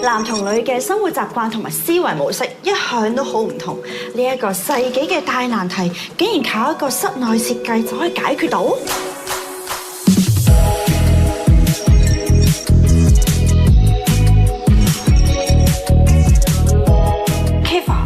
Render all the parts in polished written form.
男同女嘅生活習慣同埋思維模式一向都好唔同，呢一個世紀嘅大難題，竟然靠一個室內設計就可以解決到。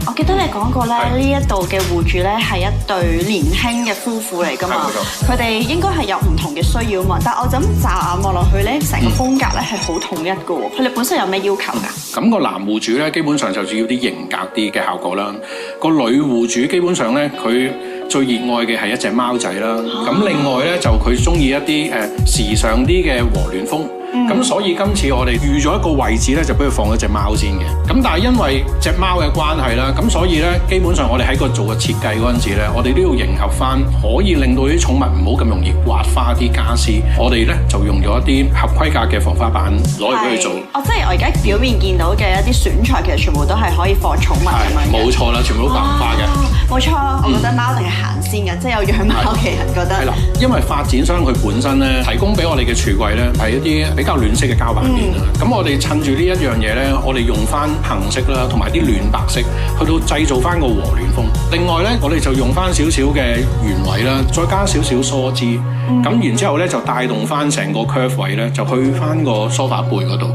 我記得你講過咧，呢一度嘅戶主咧係一對年輕嘅夫婦嚟㗎嘛，佢哋應該係有唔同嘅需要嘛，但係我就咁乍眼望落去咧，成個風格咧係好統一㗎喎。佢哋本身有咩要求㗎？咁個男戶主咧，基本上就要啲型格啲嘅效果啦。個女戶主基本上咧，佢最熱愛嘅係一隻貓仔啦。咁另外咧，就佢中意一啲時尚啲嘅和暖風。咁所以今次我哋預咗一個位置咧，就俾佢放咗隻貓先嘅。咁但係因為隻貓嘅關係啦，咁所以咧，基本上我哋喺個做個設計嗰陣時咧，我哋都要迎合翻，可以令到啲寵物唔好咁容易刮花啲家私。我哋咧就用咗一啲合規格嘅防花板攞嚟俾佢做。即係我而家表面見到嘅一啲選材，其實全部都係可以放寵物咁樣嘅。冇錯啦，全部都白花嘅。冇錯，我覺得貓一定係行先嘅，即係有養貓嘅人覺得。係啦，因為發展商佢本身咧提供俾我哋嘅櫥櫃咧係一啲比較暖色嘅膠板面啦。咁我哋趁住呢一樣嘢咧，我哋用翻杏色啦，同埋啲暖白色，去到製造翻個和暖風。另外咧，我哋就用翻少少嘅原位啦，再加少少梳枝。咁然之後咧就帶動翻成個 curve 位咧，就去翻個梳化背嗰度。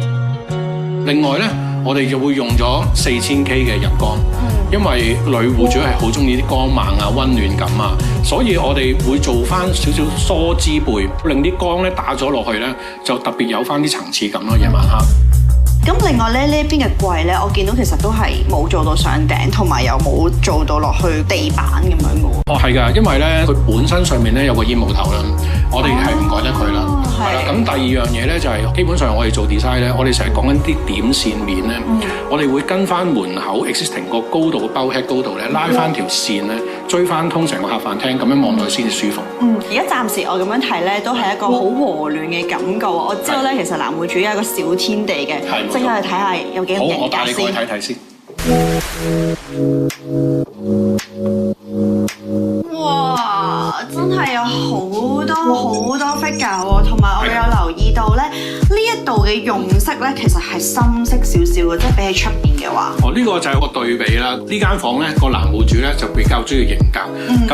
另外咧，我哋就會用咗4000K 嘅日光。因為女戶主係好中意啲光猛啊、溫暖感啊，所以我哋會做翻少少梳枝背，令啲光咧打咗落去咧，就特別有翻啲層次感咯。夜晚黑。咁另外咧，呢一邊嘅櫃咧，我見到其實都係冇做到上頂，同埋又冇做到落去地板咁樣嘅喎。係㗎，因為咧佢本身上面咧有個煙霧頭啦，我哋係唔改得佢啦。係啦，咁第二樣嘢咧就係基本上我哋做 design 咧，我哋成日講緊啲點線面咧，我哋會跟翻門口 existing 個高度嘅包 head 高度咧，拉翻條線咧，追翻通成個客飯廳，咁樣望落去先至舒服。而家暫時我咁樣睇咧，都係一個好和暖嘅感覺。我知道咧，其實男戶主有一個小天地嘅，即刻去睇下有幾咁型格先。好，我帶你過去睇睇先。哇！真係有好多 figure 喎，同埋我哋有留意到咧，呢一度嘅用色咧，其實係深色少少嘅，即係比起出邊嘅話。呢個就係個對比啦。呢間房咧，個男戶主咧就比較中意型格。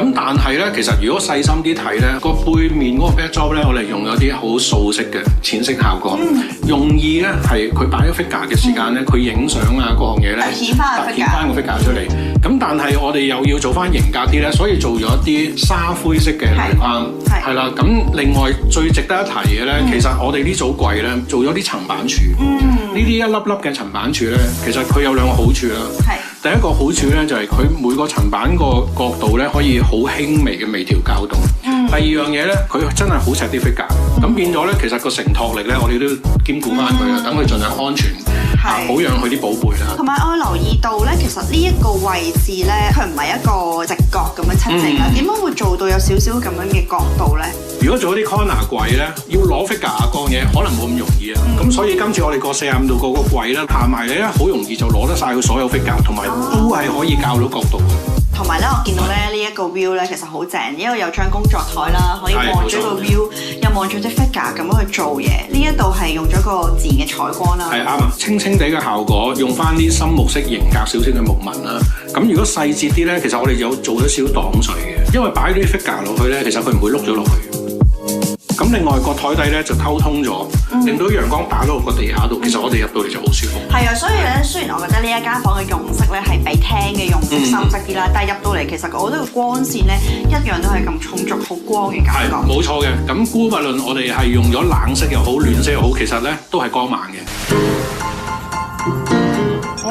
咁但係咧，其實如果細心啲睇咧，個背面嗰個 backdrop 咧，我哋用咗啲好素色嘅淺色效果。用意咧係佢擺咗 figure 嘅時間咧，佢影相啊嗰項嘢咧，凸顯翻個 figure 出嚟。咁但係我哋又要做翻型格啲咧，所以做咗一啲沙灰色嘅內框。係啦，咁另外最值得一提嘅咧，其實我哋呢組櫃咧做咗啲層板柱。呢啲一粒粒嘅層板柱咧，其實佢有兩個好處啦。第一個好處咧就係佢每個層板個角度咧可以好輕微嘅微調校動。第二樣嘢咧，佢真係好錫啲 figure。咁變咗咧，其實個承托力咧，我哋都兼顧翻佢啦，等佢盡量安全。保養佢啲寶貝啦。同埋我留意到咧，其實呢一個位置咧，佢唔係一個直角咁樣七正啦。點樣會做到有少少咁樣嘅角度咧？如果做一啲 corner 櫃咧，要攞 figure 啊嗰樣嘢，可能冇咁容易啊。咁所以今次我哋個45度個櫃咧，行埋嚟咧，好容易就攞得晒佢所有 figure， 同埋都係可以校到角度嘅。同埋咧，我見到咧呢一個 view 咧，其實好正，因為有張工作台啦，可以望住個 view，又望住啲 figure 咁樣去做嘢。呢一度係用咗個自然嘅採光啦。係啱啊，清清地嘅效果，用翻啲深木色型格少少嘅木紋啦。咁如果細節啲咧，其實我哋有做咗少少擋水嘅，因為擺啲 figure 落去咧，其實佢唔會碌咗落去。咁另外個台底咧就偷通咗，令到陽光打到個地下度，其實我哋入到嚟就好舒服。係啊，所以咧雖然我覺得呢一間房嘅用色咧係比廳嘅用色深色啲啦，但係入到嚟其實我覺得個光線咧一樣都係咁充足，好光嘅感覺。係冇錯嘅。咁姑勿論我哋係用咗冷色又好，暖色又好，其實咧都係光猛嘅。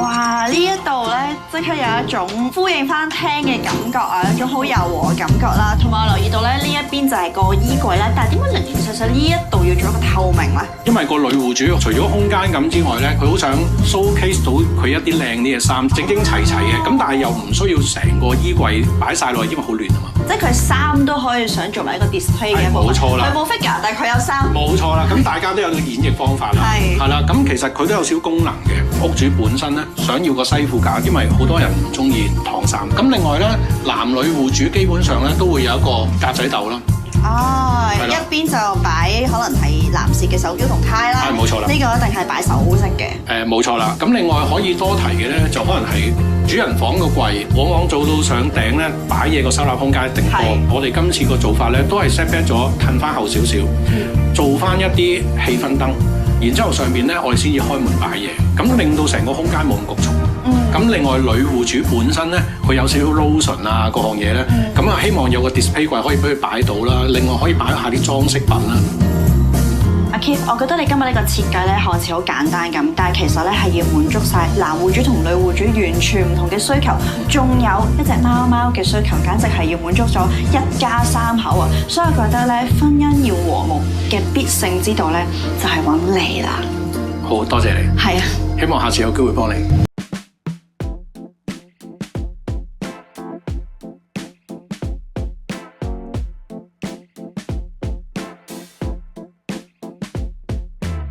哇！呢一度咧即刻有一種呼應翻廳嘅感覺啊，一種好柔和嘅感覺啦。同埋我留意到咧呢一邊就係個衣櫃啦，但係點解零零碎碎呢一度要做一個透明咧？因為個女戶主除咗空間感之外咧，佢好想 showcase 到佢一啲靚啲嘅衫，整整齊齊嘅。咁但係又唔需要成個衣櫃擺晒落去，因為好亂啊嘛。即係佢衫都可以想做埋一個 display 嘅一部分。冇錯啦，佢冇 figure，但係佢有衫。冇錯啦，咁大家都有個演繹方法啦。係啦，咁其實佢都有少功能嘅。屋主本身咧想要個西褲架，因為好多人唔中意燙衫。咁另外咧，男女戶主基本上咧都會有一個格仔竇啦。哦，係啦一邊就擺可能係男士嘅手錶同呔啦，係冇錯啦呢個一定係擺首飾嘅。冇錯啦，咁另外可以多提嘅咧，就可能係主人房個櫃，往往做到上頂咧擺嘢個收納空間一定多。係我哋今次個做法咧都係 set back 咗，褪翻後少少，做翻一啲氣氛燈，然之後上面咧我哋先至開門擺嘢，咁令到成個空間冇咁局促。咁另外女戶主本身咧，佢有少少 lotion 啊各項嘢咧，咁啊希望有個 display 櫃可以俾佢擺到啦，另外可以擺下啲裝飾品啦。阿 Keith，我覺得你今日呢個設計咧看似好簡單咁，但係其實咧係要滿足晒男戶主同女戶主完全唔同嘅需求，仲有一隻貓貓嘅需求，簡直係要滿足咗一家三口啊！所以我覺得咧，婚姻要和睦嘅必勝之道咧，就係揾你啦。好多謝你，係啊。希望下次有機會幫你。